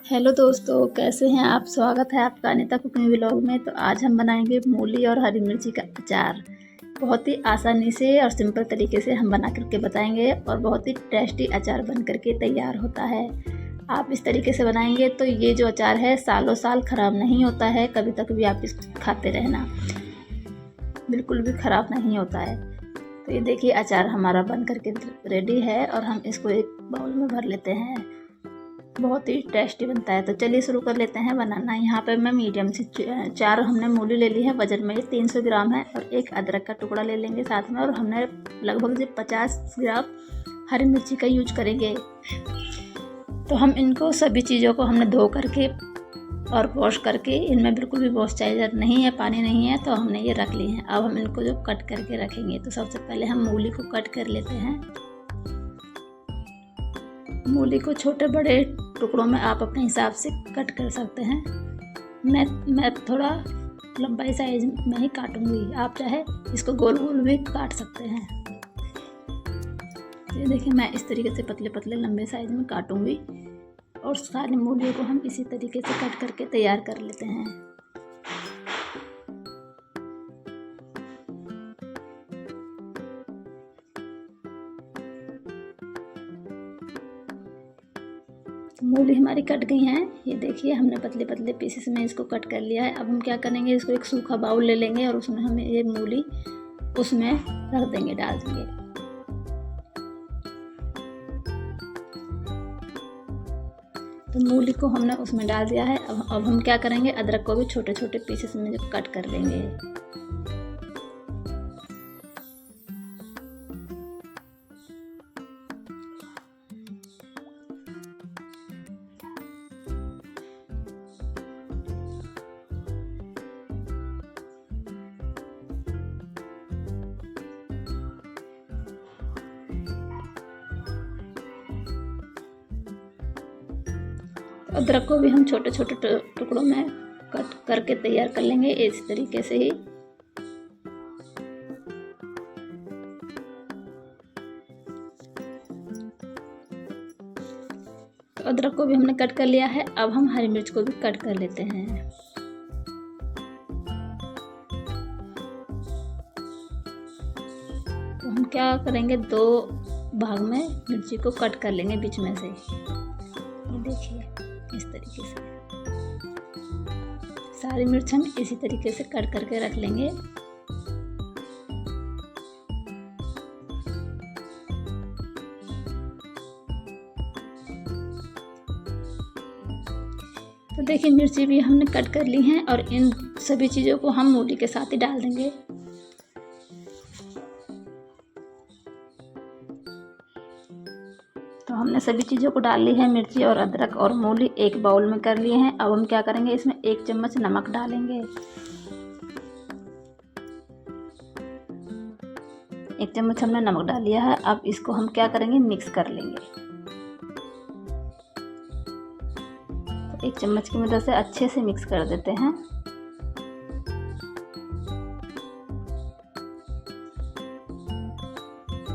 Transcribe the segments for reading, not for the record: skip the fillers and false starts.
Hello दोस्तों, कैसे हैं आप। स्वागत है आपका अनीता कुकिंग व्लॉग में। तो आज हम बनाएंगे मूली और हरी मिर्ची का अचार। बहुत ही आसानी से और सिंपल तरीके से हम बना करके बताएंगे और बहुत ही टेस्टी अचार बन करके तैयार होता है। आप इस तरीके से बनाएंगे तो ये जो अचार है सालों साल ख़राब नहीं होता है। कभी तक भी आप इसको खाते रहना, बिल्कुल भी ख़राब नहीं होता है। तो ये देखिए अचार हमारा बन करके रेडी है और हम इसको एक बाउल में भर लेते हैं। बहुत ही टेस्टी बनता है। तो चलिए शुरू कर लेते हैं बनाना। यहाँ पे मैं मीडियम से चार हमने मूली ले ली है। वजन में ये 300 ग्राम है और एक अदरक का टुकड़ा ले लेंगे साथ में। और हमने लगभग 50 ग्राम हरी मिर्ची का यूज करेंगे। तो हम इनको सभी चीज़ों को हमने धो करके और वॉश करके, इनमें बिल्कुल भी मॉइस्चराइजर नहीं है, पानी नहीं है, तो हमने ये रख ली हैं। अब हम इनको जो कट करके रखेंगे। तो सबसे पहले हम मूली को कट कर लेते हैं। मूली को छोटे बड़े टुकड़ों में आप अपने हिसाब से कट कर सकते हैं। मैं थोड़ा लंबाई साइज में ही काटूंगी। आप चाहे इसको गोल गोल भी काट सकते हैं। ये देखिए मैं इस तरीके से पतले पतले लंबे साइज में काटूंगी और सारी मूलियों को हम इसी तरीके से कट करके तैयार कर लेते हैं। मूली हमारी कट गई हैं। ये देखिए हमने पतले पतले पीसेस में इसको कट कर लिया है। अब हम क्या करेंगे, इसको एक सूखा बाउल ले लेंगे और उसमें हमें ये मूली उसमें रख देंगे, डाल देंगे। तो मूली को हमने उसमें डाल दिया है। अब हम क्या करेंगे, अदरक को भी छोटे छोटे पीसेस में कट कर लेंगे। अदरक को भी हम छोटे छोटे टुकड़ों में कट करके तैयार कर लेंगे इस तरीके से ही। तो अदरक को भी हमने कट कर लिया है। अब हम हरी मिर्च को भी कट कर लेते हैं। तो हम क्या करेंगे, 2 भाग में मिर्ची को कट कर लेंगे बीच में से। ये देखिए इस तरीके से सारी मिर्च हम इसी तरीके से कट करके रख लेंगे। तो देखिए मिर्ची भी हमने कट कर ली हैं और इन सभी चीज़ों को हम मूली के साथ ही डाल देंगे। तो हमने सभी चीज़ों को डाल ली है, मिर्ची और अदरक और मूली एक बाउल में कर लिए हैं। अब हम क्या करेंगे, इसमें 1 चम्मच नमक डालेंगे। 1 चम्मच हमने नमक डाल लिया है। अब इसको हम क्या करेंगे, मिक्स कर लेंगे। तो 1 चम्मच की मदद से अच्छे से मिक्स कर देते हैं।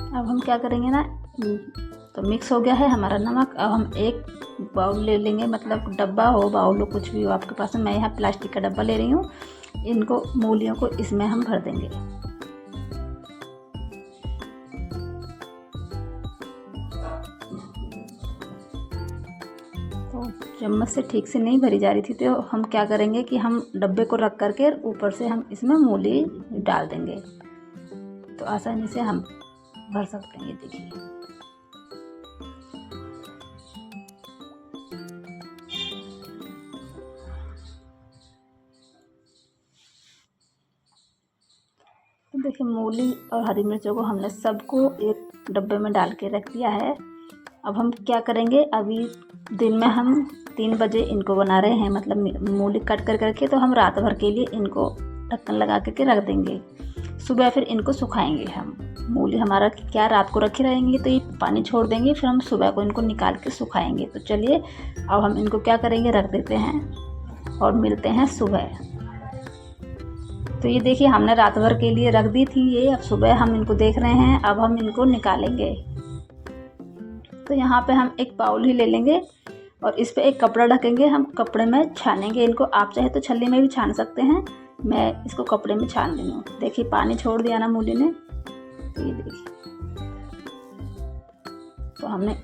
अब हम क्या करेंगे ना, तो मिक्स हो गया है हमारा नमक। अब हम एक बाउल ले लेंगे, मतलब डब्बा हो, बाउल हो, कुछ भी हो आपके पास में। मैं यहाँ प्लास्टिक का डब्बा ले रही हूँ। इनको मूलियों को इसमें हम भर देंगे। तो चम्मच से ठीक से नहीं भरी जा रही थी, तो हम क्या करेंगे कि हम डब्बे को रख करके ऊपर से हम इसमें मूली डाल देंगे। तो आसानी से हम भर सकते हैं। ये देखिए तो देखिए मूली और हरी मिर्चों को हमने सबको एक डब्बे में डाल के रख दिया है। अब हम क्या करेंगे, अभी दिन में हम 3 बजे इनको बना रहे हैं, मतलब मूली कट कर करके। तो हम रात भर के लिए इनको ढक्कन लगा करके रख देंगे। सुबह फिर इनको सुखाएंगे हम। मूली हमारा क्या रात को रखी रहेंगी तो ये पानी छोड़ देंगे, फिर हम सुबह को इनको निकाल के सुखाएंगे। तो चलिए अब हम इनको क्या करेंगे, रख देते हैं और मिलते हैं सुबह। तो ये देखिए हमने रात भर के लिए रख दी थी ये। अब सुबह हम इनको देख रहे हैं। अब हम इनको निकालेंगे। तो यहाँ पे हम एक बाउल ही ले लेंगे और इस पे एक कपड़ा ढकेंगे, हम कपड़े में छानेंगे इनको। आप चाहे तो छलनी में भी छान सकते हैं, मैं इसको कपड़े में छान रही हूँ। देखिए पानी छोड़ दिया ना मूली ने, तो ये देखिए, तो हमने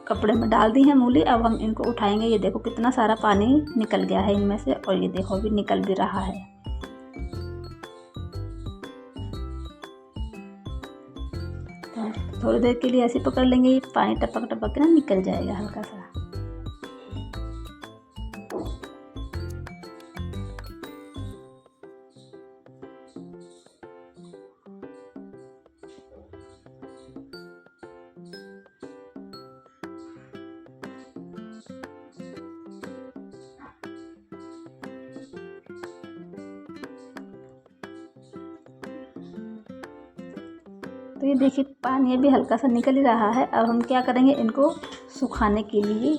कपड़े में डाल दी है मूली। अब हम इनको उठाएंगे। ये देखो कितना सारा पानी निकल गया है इनमें से, और ये देखो अभी निकल भी रहा है। तो थोड़ी देर के लिए ऐसे पकड़ लेंगे, ये पानी टपक टपक के ना निकल जाएगा हल्का सा। तो ये देखिए पानी अभी हल्का सा निकल ही रहा है। अब हम क्या करेंगे, इनको सुखाने के लिए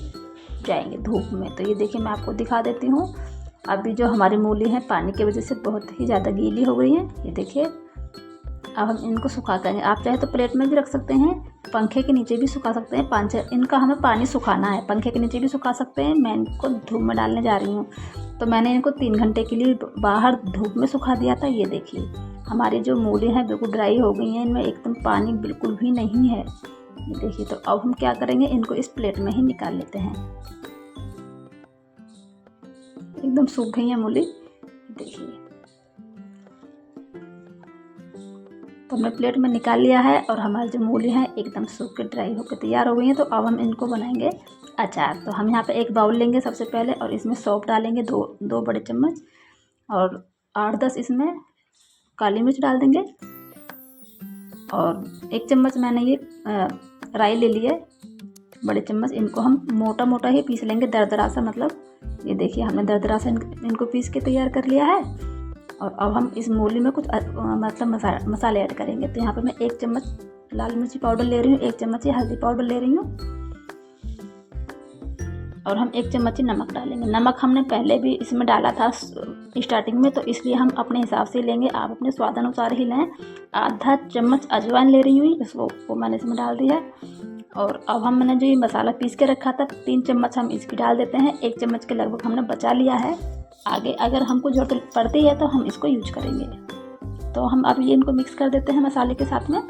जाएंगे धूप में। तो ये देखिए मैं आपको दिखा देती हूँ। अभी जो हमारी मूली है पानी की वजह से बहुत ही ज़्यादा गीली हो गई है। ये देखिए अब हम इनको सुखा करेंगे। आप चाहे तो प्लेट में भी रख सकते हैं, पंखे के नीचे भी सुखा सकते हैं। 5-6 इनका हमें पानी सुखाना है, पंखे के नीचे भी सुखा सकते हैं। मैं इनको धूप में डालने जा रही हूँ, तो मैंने इनको 3 घंटे के लिए बाहर धूप में सुखा दिया था। ये देखिए हमारी जो मूली हैं बिल्कुल ड्राई हो गई हैं, इनमें एकदम पानी बिल्कुल भी नहीं है। ये देखिए, तो अब हम क्या करेंगे, इनको इस प्लेट में ही निकाल लेते हैं। एकदम सूख गई है मूली, देखिए। तो हमने प्लेट में निकाल लिया है, और हमारी जो मूली है एकदम सूख के ड्राई होकर तैयार हो गई हैं। तो अब हम इनको बनाएंगे अचार। तो हम यहाँ पे एक बाउल लेंगे सबसे पहले, और इसमें सौंफ डालेंगे 2 बड़े चम्मच, और 8-10 इसमें काली मिर्च डाल देंगे, और 1 चम्मच मैंने ये राई ले ली है, बड़े चम्मच। इनको हम मोटा मोटा ही पीस लेंगे, दरदरा सा, मतलब ये देखिए हमने दरदरा सा इनको पीस के तैयार कर लिया है। और अब हम इस मूली में कुछ मतलब मसाले ऐड करेंगे। तो यहाँ पे मैं 1 चम्मच लाल मिर्ची पाउडर ले रही हूँ, 1 चम्मच ही हल्दी पाउडर ले रही हूँ, और हम 1 चम्मच ही नमक डालेंगे। नमक हमने पहले भी इसमें डाला था स्टार्टिंग में, तो इसलिए हम अपने हिसाब से लेंगे, आप अपने स्वाद अनुसार ही लें। आधा चम्मच अजवाइन ले रही हूँ, इसको वो मैंने इसमें डाल दिया है। और अब मैंने जो ये मसाला पीस के रखा था 3 चम्मच हम इसकी डाल देते हैं। 1 चम्मच के लगभग हमने बचा लिया है, आगे अगर हमको ज़रूरत पड़ती है तो हम इसको यूज करेंगे। तो हम अब ये इनको मिक्स कर देते हैं मसाले के साथ में।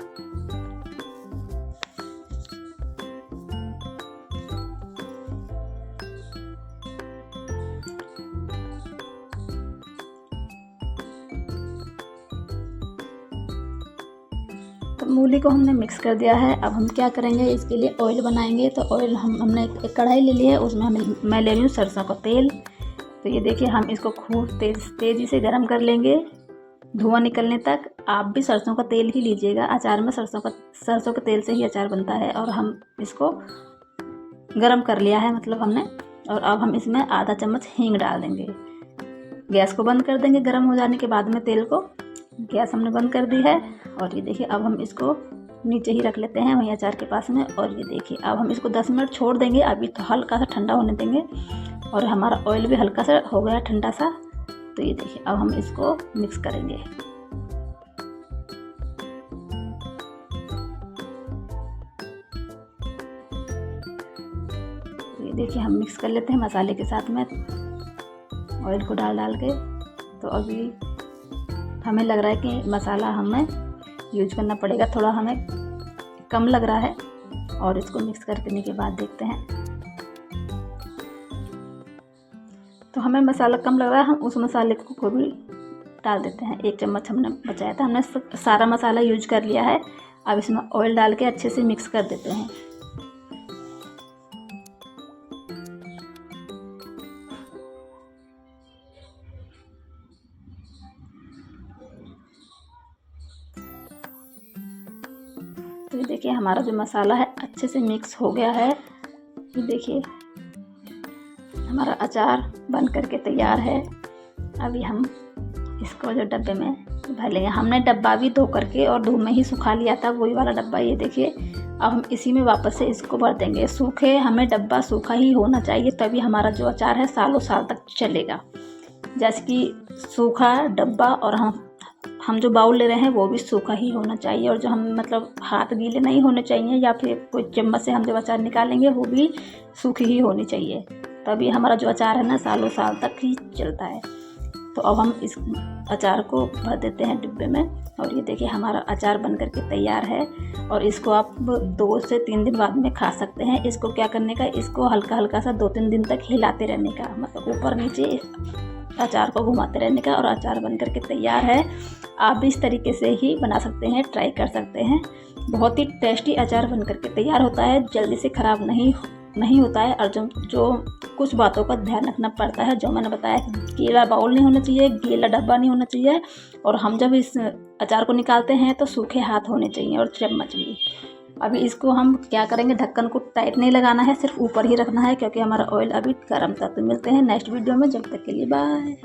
तो मूली को हमने मिक्स कर दिया है। अब हम क्या करेंगे, इसके लिए ऑयल बनाएंगे। तो ऑयल हमने एक कढ़ाई ले ली है, उसमें मैं ले रही हूँ सरसों का तेल। तो ये देखिए हम इसको खूब तेज़ी से गर्म कर लेंगे, धुआं निकलने तक। आप भी सरसों का तेल ही लीजिएगा, अचार में सरसों के तेल से ही अचार बनता है। और हम इसको गर्म कर लिया है, मतलब हमने। और अब हम इसमें आधा चम्मच हींग डाल देंगे। गैस को बंद कर देंगे गर्म हो जाने के बाद में तेल को। गैस हमने बंद कर दी है, और ये देखिए अब हम इसको नीचे ही रख लेते हैं वहीं अचार के पास में। और ये देखिए अब हम इसको 10 मिनट छोड़ देंगे, अभी तो हल्का सा ठंडा होने देंगे। और हमारा ऑयल भी हल्का सा हो गया ठंडा सा। तो ये देखिए अब हम इसको मिक्स करेंगे। तो ये देखिए हम मिक्स कर लेते हैं मसाले के साथ में, ऑयल को डाल के। तो अभी हमें लग रहा है कि मसाला हमें यूज करना पड़ेगा, थोड़ा हमें कम लग रहा है। और इसको मिक्स करने के बाद देखते हैं। तो हमें मसाला कम लग रहा है, हम उस मसाले को भी डाल देते हैं। 1 चम्मच हमने बचाया था, हमने सारा मसाला यूज कर लिया है। अब इसमें ऑयल डाल के अच्छे से मिक्स कर देते हैं। तो ये देखिए हमारा जो मसाला है अच्छे से मिक्स हो गया है। ये देखिए हमारा अचार बन करके तैयार है। अभी हम इसको जो डब्बे में भर लेंगे। हमने डब्बा भी धो करके और धूप में ही सुखा लिया था, वही वाला डब्बा। ये देखिए अब हम इसी में वापस से इसको भर देंगे। सूखे, हमें डब्बा सूखा ही होना चाहिए, तभी हमारा जो अचार है सालों साल तक चलेगा। जैसे कि सूखा डब्बा और हम हम जो बाउल ले रहे हैं वो भी सूखा ही होना चाहिए, और जो हम मतलब हाथ गीले नहीं होने चाहिए, या फिर कोई चम्मच से हम जब अचार निकालेंगे वो भी सूखी ही होनी चाहिए, तभी हमारा जो अचार है ना सालों साल तक ही चलता है। तो अब हम इस अचार को भर देते हैं डिब्बे में, और ये देखिए हमारा अचार बन करके तैयार है। और इसको आप 2 से 3 दिन बाद में खा सकते हैं। इसको क्या करने का, इसको हल्का हल्का सा 2-3 दिन तक हिलाते रहने का, मतलब ऊपर नीचे अचार को घुमाते रहने का, और अचार बन करके तैयार है। आप भी इस तरीके से ही बना सकते हैं, ट्राई कर सकते हैं। बहुत ही टेस्टी अचार बन करके तैयार होता है, जल्दी से ख़राब नहीं होता है। और जो कुछ बातों का ध्यान रखना पड़ता है, जो मैंने बताया, गीला बाउल नहीं होना चाहिए, गीला डब्बा नहीं होना चाहिए, और हम जब इस अचार को निकालते हैं तो सूखे हाथ होने चाहिए, और चम्मच भी। अभी इसको हम क्या करेंगे, ढक्कन को टाइट नहीं लगाना है, सिर्फ ऊपर ही रखना है, क्योंकि हमारा ऑयल अभी गर्म था। तो मिलते हैं नेक्स्ट वीडियो में, जब तक के लिए बाय।